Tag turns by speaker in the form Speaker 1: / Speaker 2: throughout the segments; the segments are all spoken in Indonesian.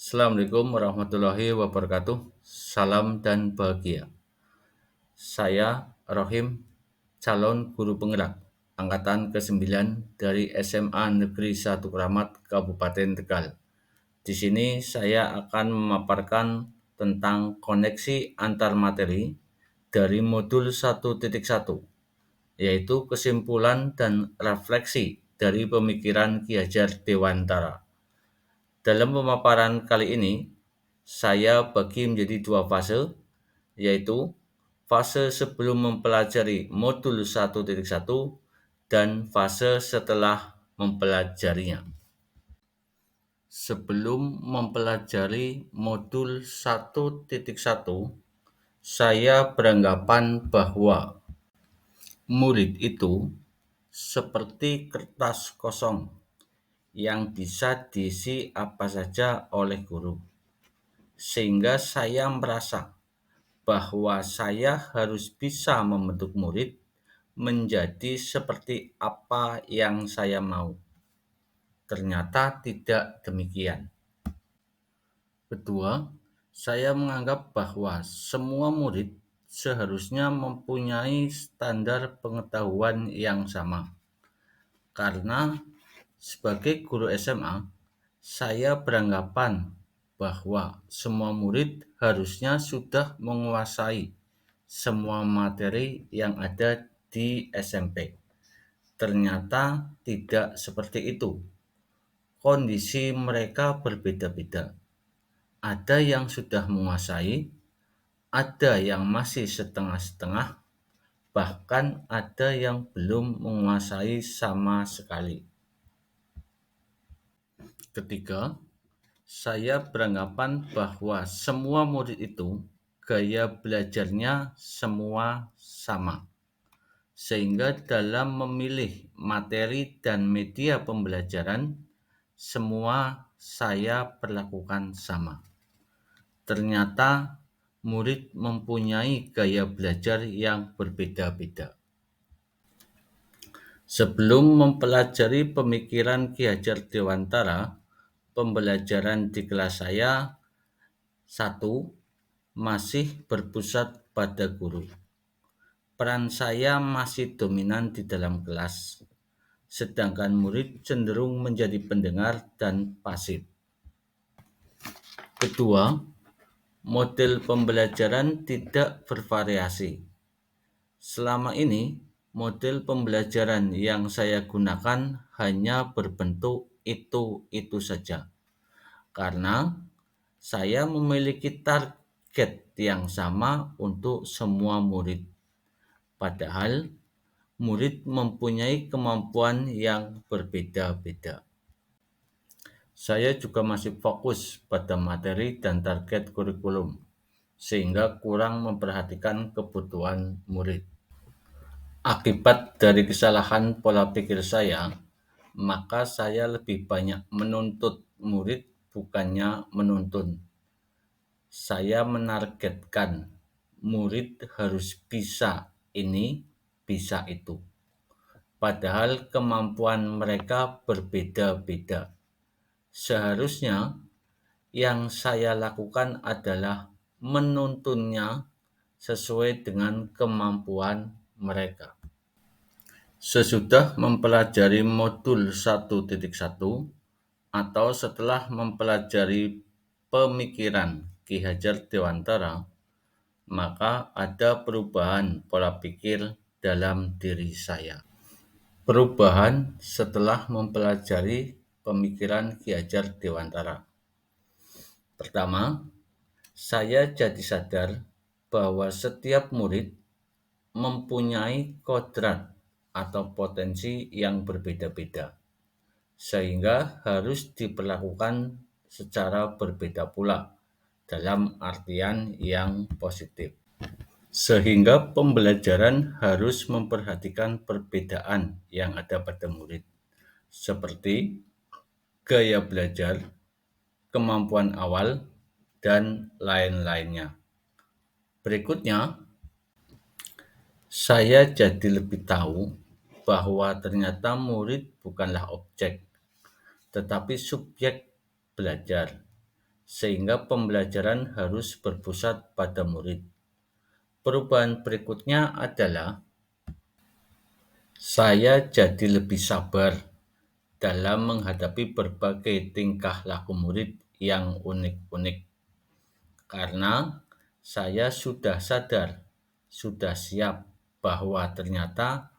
Speaker 1: Assalamualaikum warahmatullahi wabarakatuh. Salam dan bahagia. Saya Rohim, calon guru penggerak angkatan ke-9 dari SMA Negeri 1 Keramat, Kabupaten Tegal. Di sini saya akan memaparkan tentang koneksi antar materi dari modul 1.1, yaitu kesimpulan dan refleksi dari pemikiran Ki Hajar Dewantara. Dalam pemaparan kali ini, saya bagi menjadi dua fase, yaitu fase sebelum mempelajari modul 1.1 dan fase setelah mempelajarinya. Sebelum mempelajari modul 1.1, saya beranggapan bahwa murid itu seperti kertas kosong yang bisa diisi apa saja oleh guru. Sehingga saya merasa bahwa saya harus bisa membentuk murid menjadi seperti apa yang saya mau. Ternyata tidak demikian. Kedua, saya menganggap bahwa semua murid seharusnya mempunyai standar pengetahuan yang sama. Karena sebagai guru SMA, saya beranggapan bahwa semua murid harusnya sudah menguasai semua materi yang ada di SMP. Ternyata tidak seperti itu. Kondisi mereka berbeda-beda. Ada yang sudah menguasai, ada yang masih setengah-setengah, bahkan ada yang belum menguasai sama sekali. Ketiga, saya beranggapan bahwa semua murid itu gaya belajarnya semua sama. Sehingga dalam memilih materi dan media pembelajaran, semua saya perlakukan sama. Ternyata murid mempunyai gaya belajar yang berbeda-beda. Sebelum mempelajari pemikiran Ki Hajar Dewantara, pembelajaran di kelas saya 1. Masih berpusat pada guru. Peran saya masih dominan di dalam kelas, sedangkan murid cenderung menjadi pendengar dan pasif. Kedua, model pembelajaran tidak bervariasi. Selama ini, model pembelajaran yang saya gunakan hanya berbentuk itu saja. Karena saya memiliki target yang sama untuk semua murid. Padahal murid mempunyai kemampuan yang berbeda-beda. Saya juga masih fokus pada materi dan target kurikulum, sehingga kurang memperhatikan kebutuhan murid. Akibat dari kesalahan pola pikir saya, maka saya lebih banyak menuntut murid bukannya menuntun. Saya menargetkan murid harus bisa ini, bisa itu. Padahal kemampuan mereka berbeda-beda. Seharusnya yang saya lakukan adalah menuntunnya sesuai dengan kemampuan mereka. Sesudah mempelajari modul 1.1 atau setelah mempelajari pemikiran Ki Hajar Dewantara, maka ada perubahan pola pikir dalam diri saya. Perubahan setelah mempelajari pemikiran Ki Hajar Dewantara. Pertama, saya jadi sadar bahwa setiap murid mempunyai kodrat atau potensi yang berbeda-beda, sehingga harus diperlakukan secara berbeda pula dalam artian yang positif. Sehingga pembelajaran harus memperhatikan perbedaan yang ada pada murid, seperti gaya belajar, kemampuan awal, dan lain-lainnya. Berikutnya, saya jadi lebih tahu bahwa ternyata murid bukanlah objek, tetapi subjek belajar. sehingga pembelajaran harus berpusat pada murid. Perubahan berikutnya adalah saya jadi lebih sabar dalam menghadapi berbagai tingkah laku murid yang unik-unik, karena saya sudah sadar, sudah siap bahwa ternyata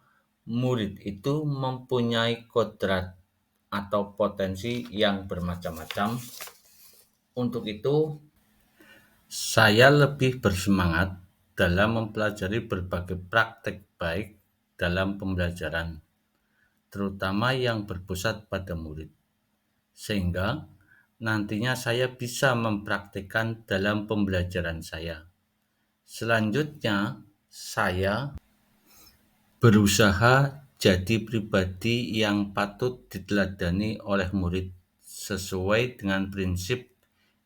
Speaker 1: murid itu mempunyai kodrat atau potensi yang bermacam-macam. Untuk itu, saya lebih bersemangat dalam mempelajari berbagai praktek baik dalam pembelajaran, terutama yang berpusat pada murid, sehingga nantinya saya bisa mempraktikkan dalam pembelajaran saya. Selanjutnya, saya berusaha jadi pribadi yang patut diteladani oleh murid sesuai dengan prinsip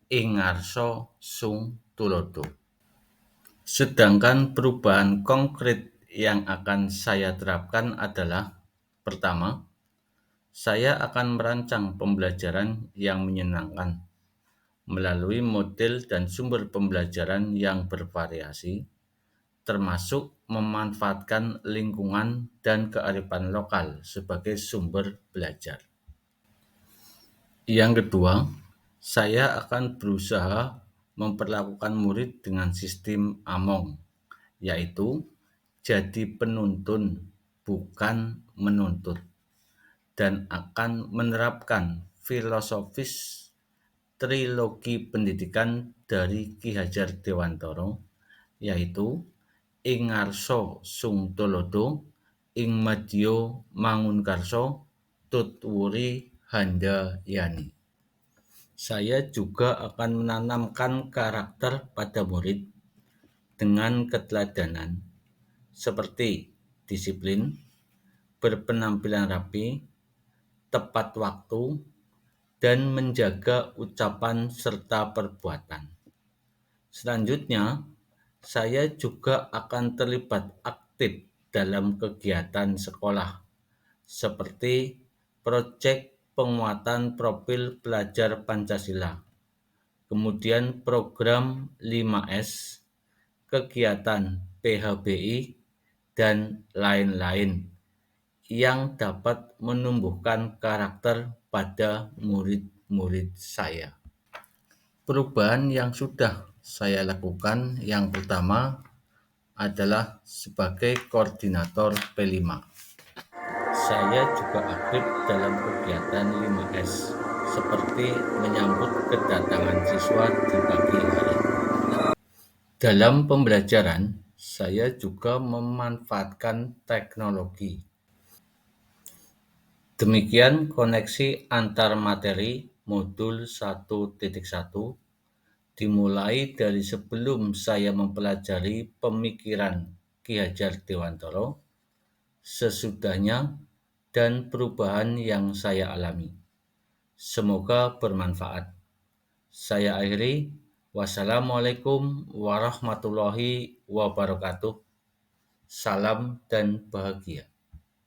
Speaker 1: ing ngarsa sung tulodo. Sedangkan perubahan konkret yang akan saya terapkan adalah: pertama, saya akan merancang pembelajaran yang menyenangkan melalui model dan sumber pembelajaran yang bervariasi, termasuk memanfaatkan lingkungan dan kearifan lokal sebagai sumber belajar. Yang kedua, saya akan berusaha memperlakukan murid dengan sistem Among, yaitu jadi penuntun, bukan menuntut, dan akan menerapkan filosofis trilogi pendidikan dari Ki Hajar Dewantara, yaitu ing ngarsa sung tulodo, ing madya mangunkarsa, tutwuri handayani. Saya juga akan menanamkan karakter pada murid dengan keteladanan seperti disiplin, berpenampilan rapi, tepat waktu, dan menjaga ucapan serta perbuatan. Selanjutnya, saya juga akan terlibat aktif dalam kegiatan sekolah, seperti proyek penguatan profil pelajar Pancasila, kemudian program 5S, kegiatan PHBI, dan lain-lain yang dapat menumbuhkan karakter pada murid-murid saya. Perubahan yang sudah saya lakukan yang pertama adalah sebagai koordinator P5. Saya juga aktif dalam kegiatan 5S, seperti menyambut kedatangan siswa di pagi hari. Dalam pembelajaran, saya juga memanfaatkan teknologi. Demikian koneksi antar materi modul 1.1 dimulai dari sebelum saya mempelajari pemikiran Ki Hajar Dewantara, sesudahnya, dan perubahan yang saya alami. Semoga bermanfaat. Saya akhiri. Wassalamualaikum warahmatullahi wabarakatuh. Salam dan bahagia.